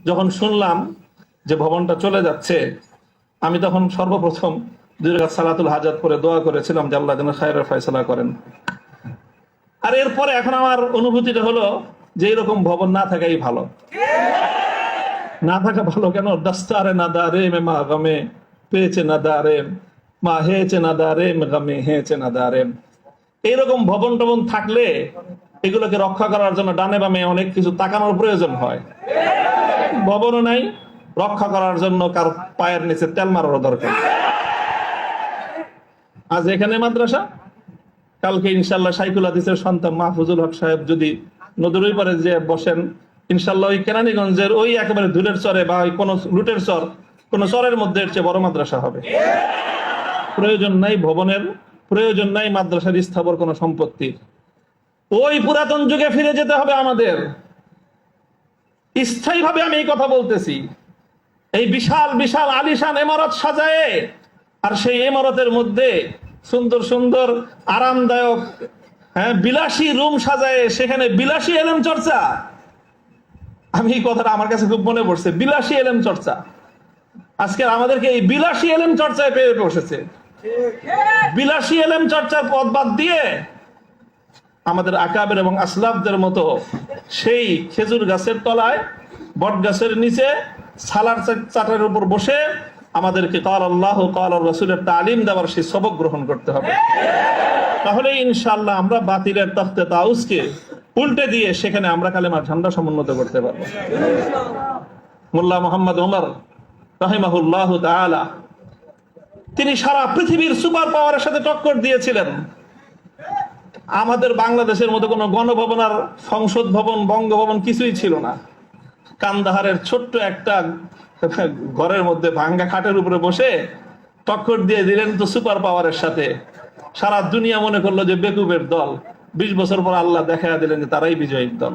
যখন শুনলাম যে ভবনটা চলে যাচ্ছে, আমি তখন সর্বপ্রথম 2 রাকাত সালাতুল হাজাত পরে দোয়া করেছিলাম যে আল্লাহ যেন খায়রের ফয়সালা করেন। আর এরপরে এখন আমার অনুভূতিটা হলো যে এরকম ভবন না থাকাই ভালো। না থাকা ভালো কেন? দস্তারে না দারে মে মা গমে পেয়েছে না দারে মা হেয়েছে না দারে গমে হেয়েছে না দারে। এইরকম ভবন টবন থাকলে এগুলোকে রক্ষা করার জন্য ডানে বামে অনেক কিছু তাকানোর প্রয়োজন হয়। ভবনও নাই, রক্ষা করার জন্য কার পায়ের নিচে তেল মারারও দরকার। আজ এখানে মাদ্রাসা, কালকে ইনশাল্লাহ শাইখুল হাদিসের সন্তান মাহফুজুল হক সাহেব যদি নদীর ওই পারে যে বসেন, ইনশাল্লাহ ওই কেরানীগঞ্জের ওই একেবারে ধুলের চরে বা ওই কোন লুটের চর, কোন চরের মধ্যে এর চেয়ে বড় মাদ্রাসা হবে। প্রয়োজন নাই ভবনের, প্রয়োজন নাই মাদ্রাসার স্থাবর কোন সম্পত্তির। ওই পুরাতন যুগে ফিরে যেতে হবে আমাদের। স্থায়ীভাবে আমি এই কথা বলতেছি। এই বিশাল বিশাল আলিশান ইমারত সাজায়ে, আর সেই ইমারতের মধ্যে সুন্দর সুন্দর আরামদায়ক বিলাসী রুম সাজায়ে সেখানে বিলাসী এলেম চর্চা। আমি এই কথাটা আমার কাছে খুব মনে পড়ছে, বিলাসী এলেম চর্চা। আজকে আমাদেরকে এই বিলাসী এলেম চর্চায় পেয়ে বসেছে। বিলাসী এলেম চর্চার পথ বাদ দিয়ে আমাদের আকাবের এবং আসলাফদের মতো সেই খেজুর গাছের তলায়, বট গাছের নিচে সালার চাটার উপর বসে আমাদেরকে কাল আল্লাহ কাল রাসূলের তালিম দেওয়ার সেই সবক গ্রহণ করতে হবে। তাহলে ইনশাআল্লাহ আমরা বাতিলের তখতে তাউসকে উল্টে দিয়ে সেখানে আমরা কালেমার ঝান্ডা সমুন্নত করতে পারবো। মোল্লা মুহাম্মদ ওমর রাহিমাহুল্লাহ তাআলা, তিনি সারা পৃথিবীর সুপার পাওয়ারের সাথে টক্কর দিয়েছিলেন। আমাদের বাংলাদেশের মতো কোনো গণভবন আর সংসদ ভবন, বঙ্গভবন কিছুই ছিল না। কান্দাহারের ছোট্ট একটা ঘরের মধ্যে ভাঙ্গা খাটের উপরে বসে টক্কর দিয়ে দিলেন তো সুপার পাওয়ারের সাথে। সারা দুনিয়া মনে করলো যে বেকুবের দল। 20 বছর পর আল্লাহ দেখা দিলেন যে তারাই বিজয়ীর দল।